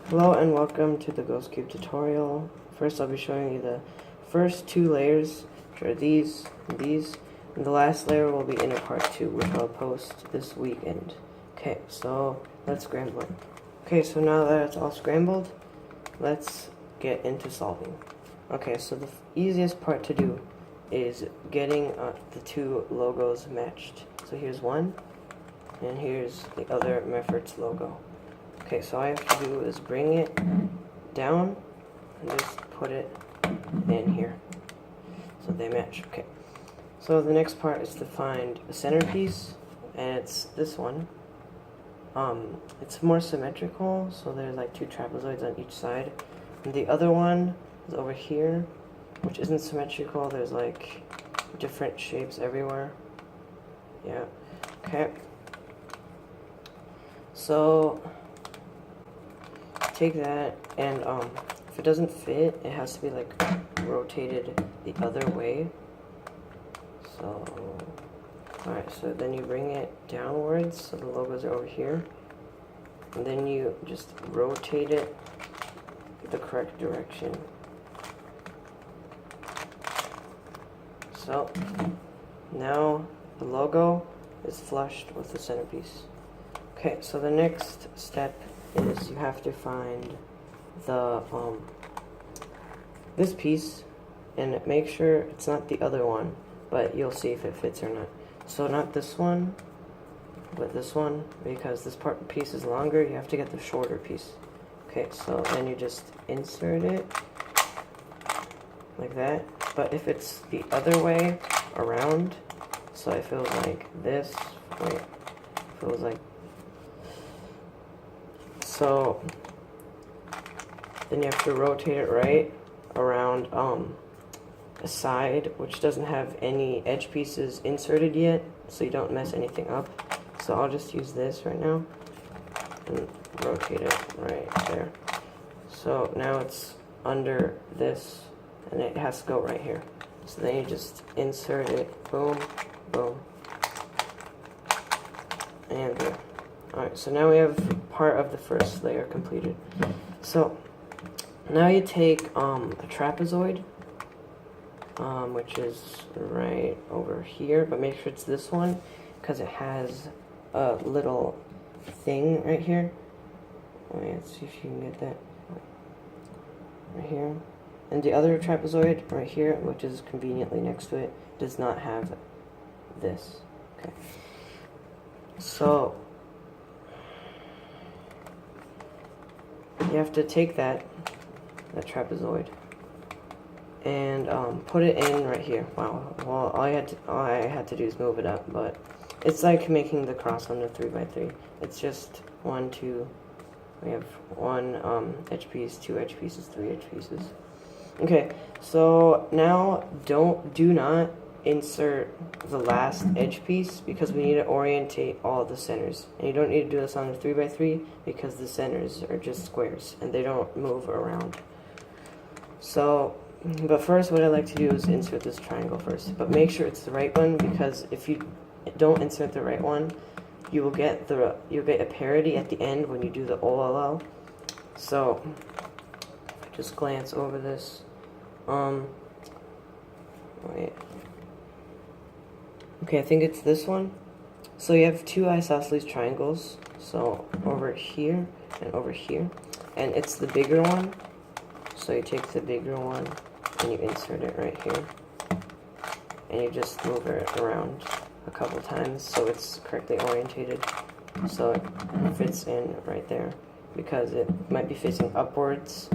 Hello and welcome to the Ghost Cube tutorial. First I'll be showing you the first two layers, which are these and these, and the last layer will be in a part 2, which I'll post this weekend. Okay, so let's scramble it. Okay, so now that it's all scrambled, let's get into solving. Okay, so the easiest part to do is getting the two logos matched. So here's one, and here's the other Mefferts logo. Okay, so all I have to do is bring it down and just put it in here so they match. Okay, so the next part is to find a centerpiece, and it's this one. It's more symmetrical, so there's like two trapezoids on each side, and the other one is over here, which isn't symmetrical. There's like different shapes everywhere. Yeah, okay, so take that, and if it doesn't fit, it has to be like rotated the other way. So alright, so then you bring it downwards so the logos are over here, and then you just rotate it the correct direction. So now the logo is flushed with the centerpiece. Okay, so the next step is you have to find the this piece and make sure it's not the other one, but you'll see if it fits or not. So not this one, but this one, because this piece is longer. You have to get the shorter piece. Okay, so then you just insert it like that, but if it's the other way around, so it feels like this, wait, feels like so, then you have to rotate it right around a side which doesn't have any edge pieces inserted yet, so you don't mess anything up. So I'll just use this right now and rotate it right there. So now it's under this, and it has to go right here. So then you just insert it, boom, boom, and there. Alright, so now we have part of the first layer completed. So now you take a trapezoid, which is right over here, but make sure it's this one because it has a little thing right here. Wait, let's see if you can get that right here. And the other trapezoid right here, which is conveniently next to it, does not have this. Okay. So you have to take that trapezoid and put it in right here. Wow. Well, all I had to do is move it up, but it's like making the cross on the 3x3. It's just 1, 2. We have one edge piece, 2 edge pieces, 3 edge pieces. Okay. So now do not insert the last edge piece because we need to orientate all the centers, and you don't need to do this on a 3x3 because the centers are just squares and they don't move around. So but first what I like to do is insert this triangle first, but make sure it's the right one, because if you don't insert the right one, you'll get a parity at the end when you do the OLL. So just glance over this. Wait. Okay, I think it's this one. So you have two isosceles triangles, so over here and over here, and it's the bigger one. So you take the bigger one and you insert it right here, and you just move it around a couple times so it's correctly orientated, so it fits in right there, because it might be facing upwards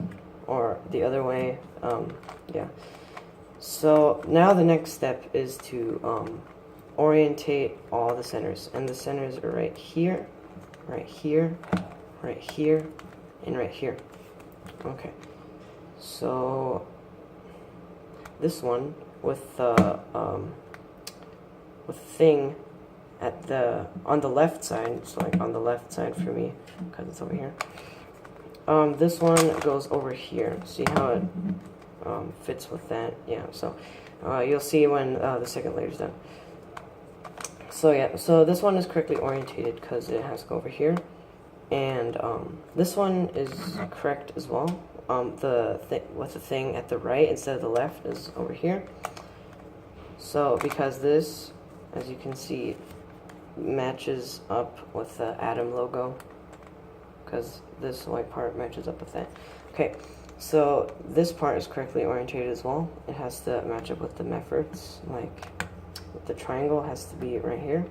or the other way. Yeah. So now the next step is to orientate all the centers, and the centers are right here, right here, right here, and right here. Okay, so this one with the thing at on the left side, so like on the left side for me because it's over here. This one goes over here. See how it fits with that? Yeah. So you'll see when the second layer is done. So yeah, so this one is correctly orientated because it has to go over here, And this one is correct as well. The thing at the right instead of the left is over here. So because this, as you can see, matches up with the Atom logo, because this white part matches up with that. Okay, so this part is correctly orientated as well. It has to match up with the methods, like with the triangle has to be right here.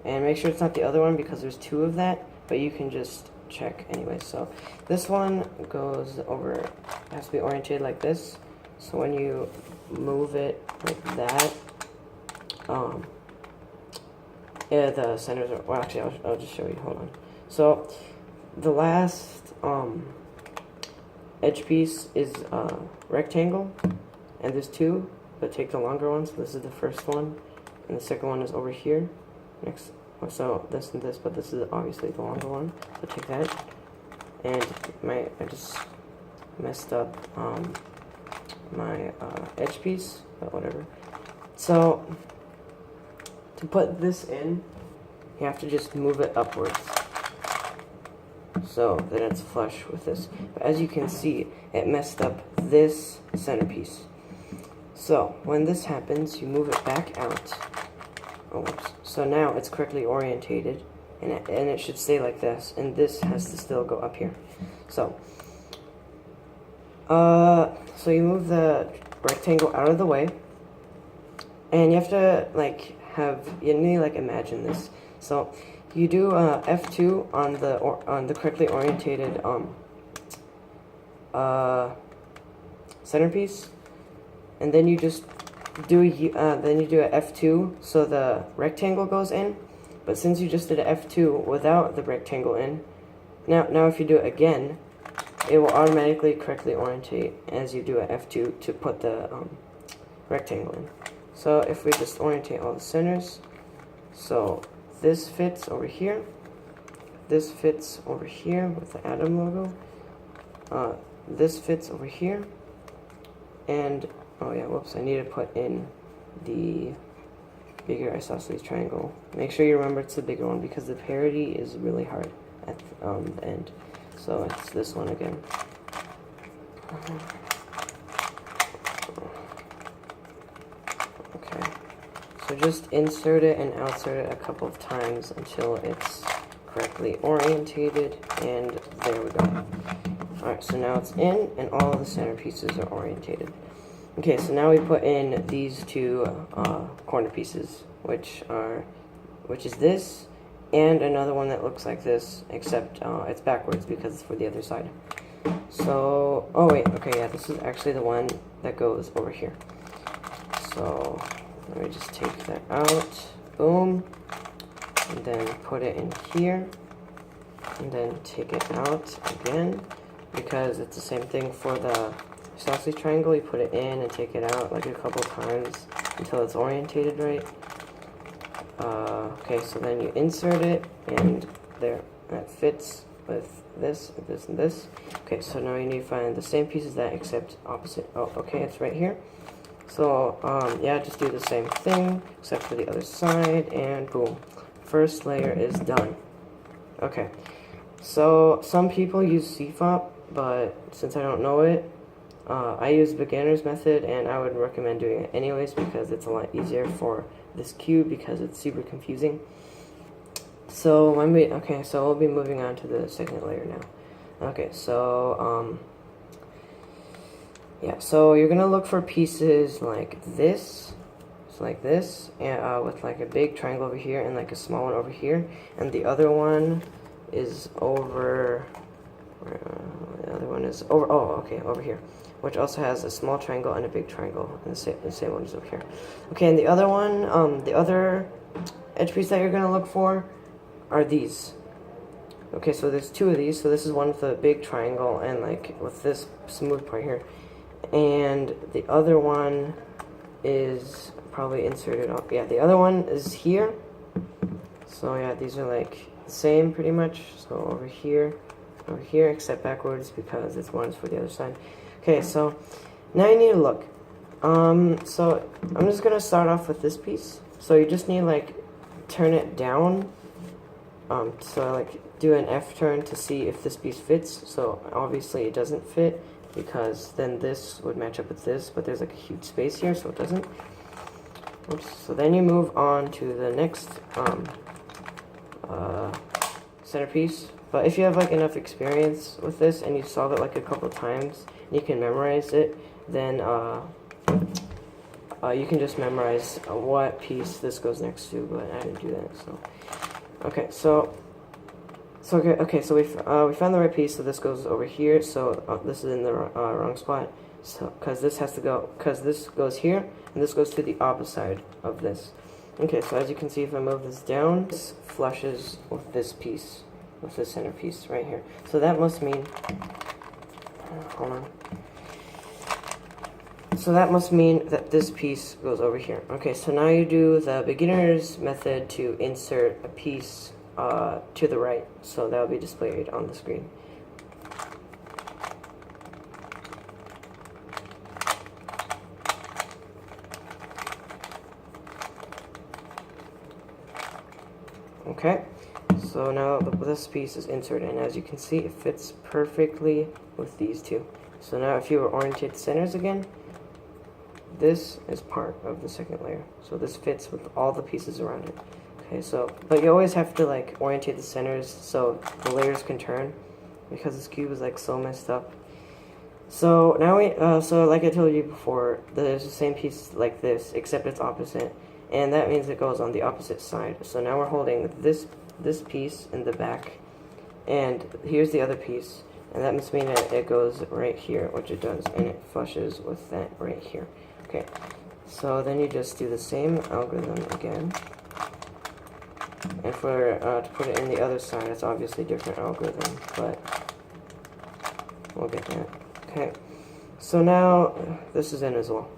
And make sure it's not the other one because there's two of that, but you can just check anyway. So this one goes over, has to be oriented like this. So when you move it like that, yeah, the centers are, well actually I'll just show you, hold on. So the last edge piece is a rectangle, and there's two, but take the longer one. So this is the first one, and the second one is over here. Next, so this and this, but this is obviously the longer one. So take that, and I just messed up my edge piece, but whatever. So to put this in, you have to just move it upwards, so that it's flush with this. But as you can see, it messed up this centerpiece. So when this happens, you move it back out. Oh, whoops. So now it's correctly orientated, and it should stay like this, and this has to still go up here. So so you move the rectangle out of the way, and you have to you need to imagine this. So you do F2 on the correctly orientated centerpiece, and then you just do a F2 so the rectangle goes in. But since you just did a F2 without the rectangle in, now if you do it again, it will automatically correctly orientate as you do a F2 to put the rectangle in. So if we just orientate all the centers, so this fits over here, this fits over here with the Atom logo, this fits over here, and oh yeah, whoops, I need to put in the bigger isosceles triangle. Make sure you remember it's the bigger one because the parity is really hard at the end. So it's this one again. Okay, so just insert it and outsert it a couple of times until it's correctly orientated, and there we go. Alright, so now it's in and all of the center pieces are orientated. Okay, so now we put in these two corner pieces, which is this and another one that looks like this, except it's backwards because it's for the other side. So, oh wait, okay, yeah, this is actually the one that goes over here. So let me just take that out, boom, and then put it in here, and then take it out again, because it's the same thing for the isosceles triangle. You put it in and take it out like a couple times until it's orientated right. Okay, so then you insert it, and there, that fits with this, this, and this. Okay, so now you need to find the same piece as that except opposite. Oh, okay, it's right here. So, yeah, just do the same thing except for the other side, and boom. First layer is done. Okay, so some people use CFOP, but since I don't know it, I use beginner's method, and I would recommend doing it anyways because it's a lot easier for this cube because it's super confusing. So okay, so we'll be moving on to the second layer now. Okay, so yeah, so you're gonna look for pieces like this, and with like a big triangle over here and like a small one over here, and the other one is over. The other one is over. Oh, okay, over here, which also has a small triangle and a big triangle, and the same one is over here. Okay, and the other one, the other edge piece that you're gonna look for are these. Okay, so there's two of these. So this is one with a big triangle and like with this smooth part here, and the other one is probably inserted. Yeah, the other one is here. So yeah, these are like the same pretty much. So over here, except backwards because this one's for the other side. Okay, so now you need to look. So I'm just gonna start off with this piece. So you just need turn it down. So do an F turn to see if this piece fits. So obviously it doesn't fit because then this would match up with this, but there's like a huge space here, so it doesn't. Oops. So then you move on to the next centerpiece. But if you have like enough experience with this and you solve it like a couple times and you can memorize it, then you can just memorize what piece this goes next to, but I didn't do that. So okay, so we found the right piece, so this goes over here. So this is in the wrong spot. So because this goes here and this goes to the opposite side of this. Okay, so as you can see, if I move this down, this flushes with this piece, with this centerpiece right here. So that must mean, hold on. So that must mean that this piece goes over here. Okay, so now you do the beginner's method to insert a piece to the right. So that will be displayed on the screen. Okay, so now this piece is inserted, and as you can see, it fits perfectly with these two. So now if you were orientate centers again, this is part of the second layer. So this fits with all the pieces around it. Okay, so, but you always have to like orientate the centers so the layers can turn, because this cube is like so messed up. So now so like I told you before, there's the same piece like this, except it's opposite. And that means it goes on the opposite side. So now we're holding this piece in the back, and here's the other piece, and that must mean that it goes right here, which it does, and it flushes with that right here. Okay, so then you just do the same algorithm again, and for to put it in the other side, it's obviously a different algorithm, but we'll get that. Okay, so now this is in as well.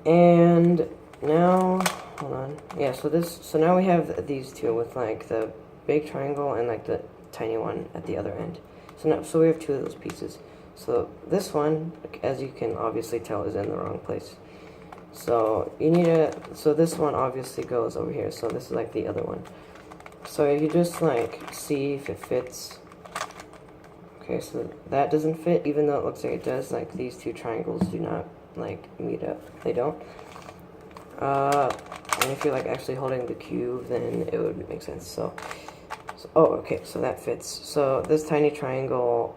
And now, hold on. Yeah, so now we have these two with like the big triangle and like the tiny one at the other end. So we have two of those pieces. So this one, as you can obviously tell, is in the wrong place. So you need so this one obviously goes over here. So this is like the other one. So you just like see if it fits. Okay, so that doesn't fit, even though it looks like it does. Like these two triangles do not like meet up. They don't. And if you're like actually holding the cube, then it would make sense. So oh, okay, so that fits. So this tiny triangle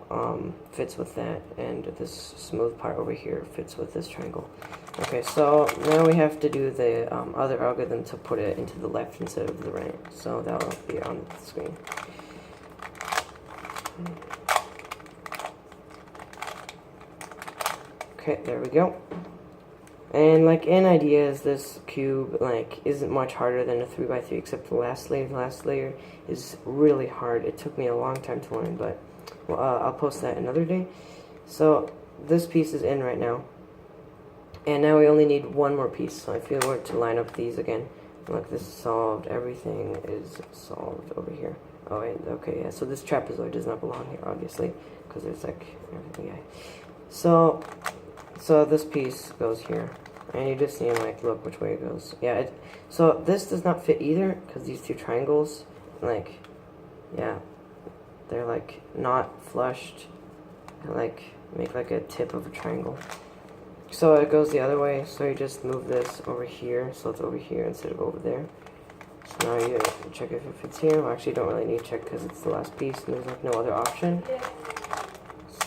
fits with that, and this smooth part over here fits with this triangle. Okay, so now we have to do the other algorithm to put it into the left instead of the right. So that'll be on the screen. Okay, there we go. And like in ideas, this cube like isn't much harder than a 3x3, except the last layer. The last layer is really hard. It took me a long time to learn, but well, I'll post that another day. So this piece is in right now, and now we only need one more piece. So if you were to line up these again, look, this is solved. Everything is solved over here. Oh, wait, okay, yeah. So this trapezoid does not belong here, obviously, because there's like everything. Yeah. So this piece goes here, and you just need to like look which way it goes. Yeah, so this does not fit either, because these two triangles, like, yeah, they're like not flushed, like make like a tip of a triangle. So it goes the other way, so you just move this over here, so it's over here instead of over there. So now you check if it fits here. Well, actually you don't really need to check because it's the last piece and there's like no other option.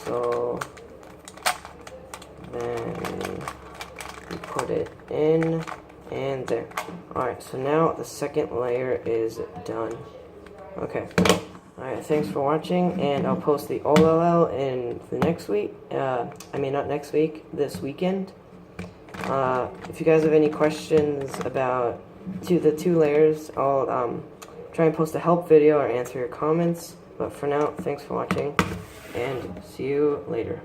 So then you put it in and there. Alright, so now the second layer is done. Okay. Alright, thanks for watching, and I'll post the OLL in the next week. I mean, not next week, this weekend. If you guys have any questions about the two layers, I'll try and post a help video or answer your comments. But for now, thanks for watching, and see you later.